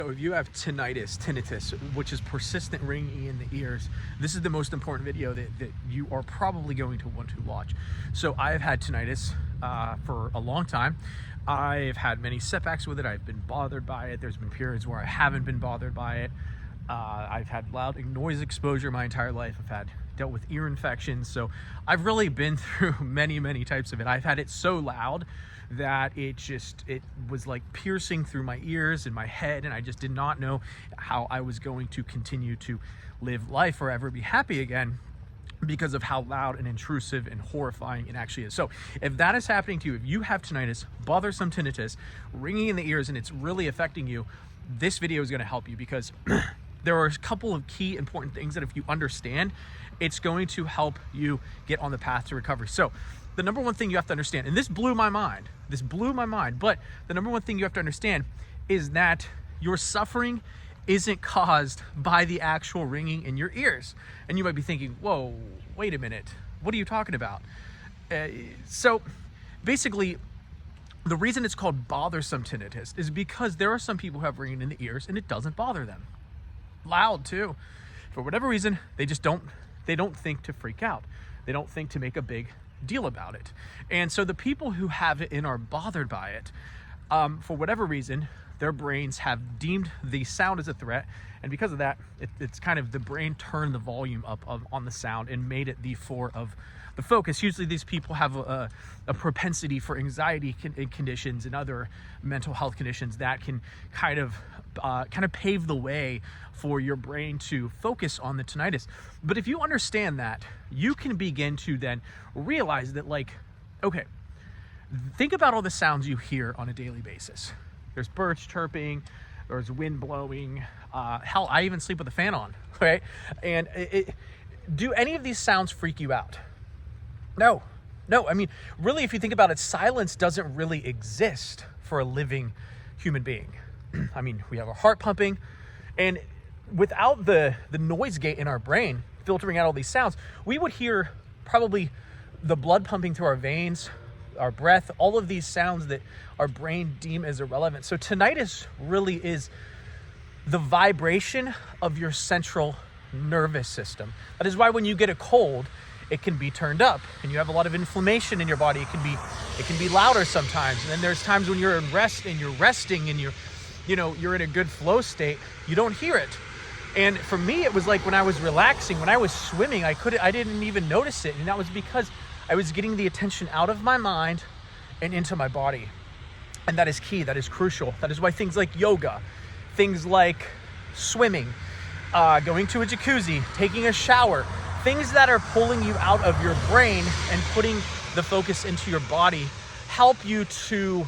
So if you have tinnitus, which is persistent ringing in the ears, this is the most important video that you are probably going to want to watch. So I have had tinnitus for a long time. I've had many setbacks with it. I've been bothered by it. There's been periods where I haven't been bothered by it. I've had loud noise exposure my entire life. I've dealt with ear infections. So I've really been through many types of it. I've had it so loud that it was like piercing through my ears and my head, and I just did not know how I was going to continue to live life or ever be happy again because of how loud and intrusive and horrifying it actually is. So if that is happening to you, if you have tinnitus, bothersome tinnitus, ringing in the ears, and it's really affecting you, this video is going to help you, because there are a couple of key important things that if you understand, it's going to help you get on the path to recovery. So the number one thing you have to understand, and this blew my mind, but the number one thing you have to understand is that your suffering isn't caused by the actual ringing in your ears. And you might be thinking, whoa, wait a minute, what are you talking about? So basically, the reason it's called bothersome tinnitus is because there are some people who have ringing in the ears and it doesn't bother them. Loud too. For whatever reason, they don't think to freak out. They don't think to make a big deal about it. And so the people who have it and are bothered by it, for whatever reason, their brains have deemed the sound as a threat, and because of that, it's kind of the brain turned the volume up on the sound and made it the focus. Usually these people have a propensity for anxiety conditions and other mental health conditions that can kind of pave the way for your brain to focus on the tinnitus. But if you understand that, you can begin to then realize that, like, okay, think about all the sounds you hear on a daily basis. There's birds chirping, there's wind blowing, hell, I even sleep with the fan on, okay? And do any of these sounds freak you out? No. I mean, really, if you think about it, silence doesn't really exist for a living human being. I mean, we have our heart pumping, and without the noise gate in our brain filtering out all these sounds, we would hear probably the blood pumping through our veins, our breath, all of these sounds that our brain deem as irrelevant. So tinnitus really is the vibration of your central nervous system. That is why when you get a cold, it can be turned up, and you have a lot of inflammation in your body. It can be louder sometimes. And then there's times when you're in rest and you're resting and you're in a good flow state, you don't hear it. And for me, it was like when I was relaxing, when I was swimming, I didn't even notice it. And that was because I was getting the attention out of my mind and into my body. And that is key, that is crucial. That is why things like yoga, things like swimming, going to a jacuzzi, taking a shower, things that are pulling you out of your brain and putting the focus into your body help you to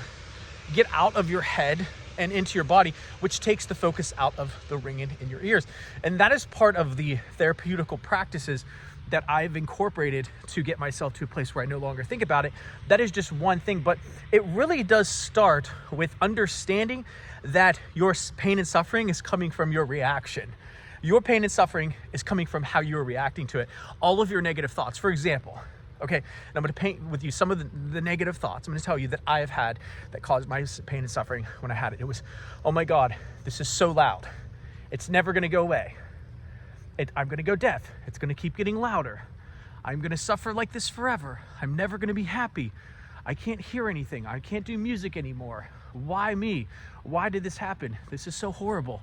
get out of your head and into your body, which takes the focus out of the ringing in your ears. And that is part of the therapeutical practices that I've incorporated to get myself to a place where I no longer think about it. That is just one thing, but it really does start with understanding that your pain and suffering is coming from your reaction. Your pain and suffering is coming from how you're reacting to it. All of your negative thoughts, for example, okay, and I'm going to paint with you some of the negative thoughts. I'm going to tell you that I have had that caused my pain and suffering when I had it. It was, oh my God, this is so loud. It's never going to go away. I'm going to go deaf. It's going to keep getting louder. I'm going to suffer like this forever. I'm never going to be happy. I can't hear anything. I can't do music anymore. Why me? Why did this happen? This is so horrible.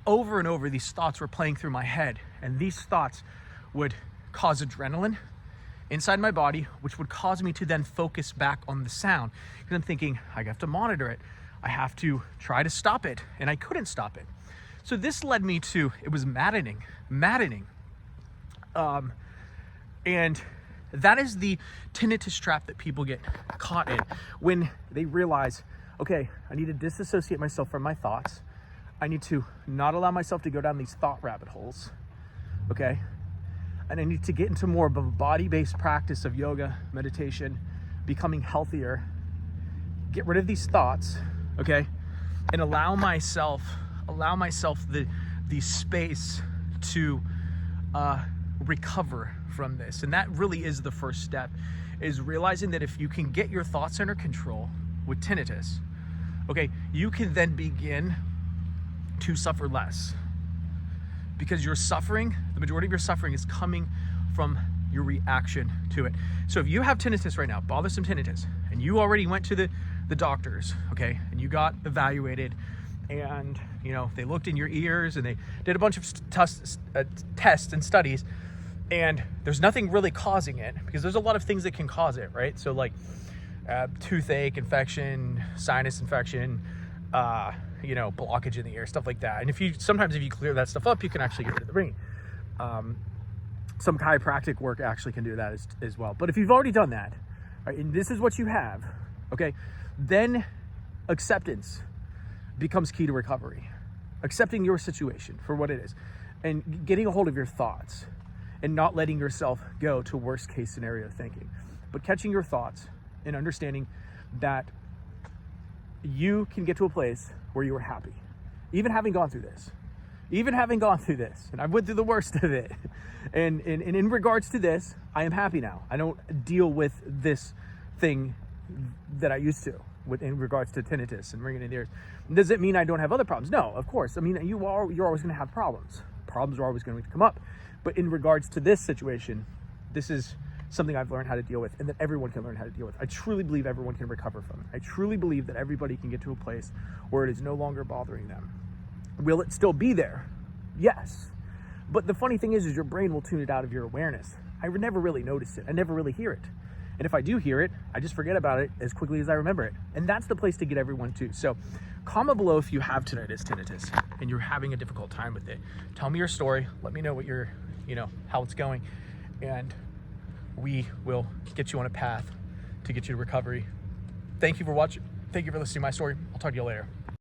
Over and over, these thoughts were playing through my head, and these thoughts would cause adrenaline inside my body, which would cause me to then focus back on the sound. Because I'm thinking, I have to monitor it. I have to try to stop it, and I couldn't stop it. So this led me to, it was maddening. And that is the tinnitus trap that people get caught in when they realize, okay, I need to disassociate myself from my thoughts. I need to not allow myself to go down these thought rabbit holes, okay? And I need to get into more of a body-based practice of yoga, meditation, becoming healthier, get rid of these thoughts, okay? And allow myself the space to recover from this. And that really is the first step, is realizing that if you can get your thoughts under control with tinnitus, okay, you can then begin to suffer less. Because your suffering, the majority of your suffering is coming from your reaction to it. So if you have tinnitus right now, bothersome tinnitus, and you already went to the doctors, okay, and you got evaluated, and you know they looked in your ears and they did a bunch of tests and studies, and there's nothing really causing it, because there's a lot of things that can cause it, right? So like toothache infection, sinus infection, you know, blockage in the ear, stuff like that. And if you clear that stuff up, you can actually get rid of the ringing. Some chiropractic work actually can do that as well. But if you've already done that, right, and this is what you have, okay, then acceptance becomes key to recovery. Accepting your situation for what it is, and getting a hold of your thoughts, and not letting yourself go to worst case scenario thinking, but catching your thoughts and understanding that you can get to a place where you are happy, even having gone through this. And I went through the worst of it. And in regards to this, I am happy now. I don't deal with this thing that I used to in regards to tinnitus and ringing in the ears. Does it mean I don't have other problems? No, of course. I mean, you're always going to have problems. Problems are always going to come up. But in regards to this situation, this is something I've learned how to deal with, and that everyone can learn how to deal with. I truly believe everyone can recover from it. I truly believe that everybody can get to a place where it is no longer bothering them. Will it still be there? Yes. But the funny thing is your brain will tune it out of your awareness. I would never really notice it. I never really hear it. And if I do hear it, I just forget about it as quickly as I remember it. And that's the place to get everyone to. So comment below if you have tinnitus, and you're having a difficult time with it. Tell me your story. Let me know what how it's going. And we will get you on a path to get you to recovery. Thank you for watching. Thank you for listening to my story. I'll talk to you later.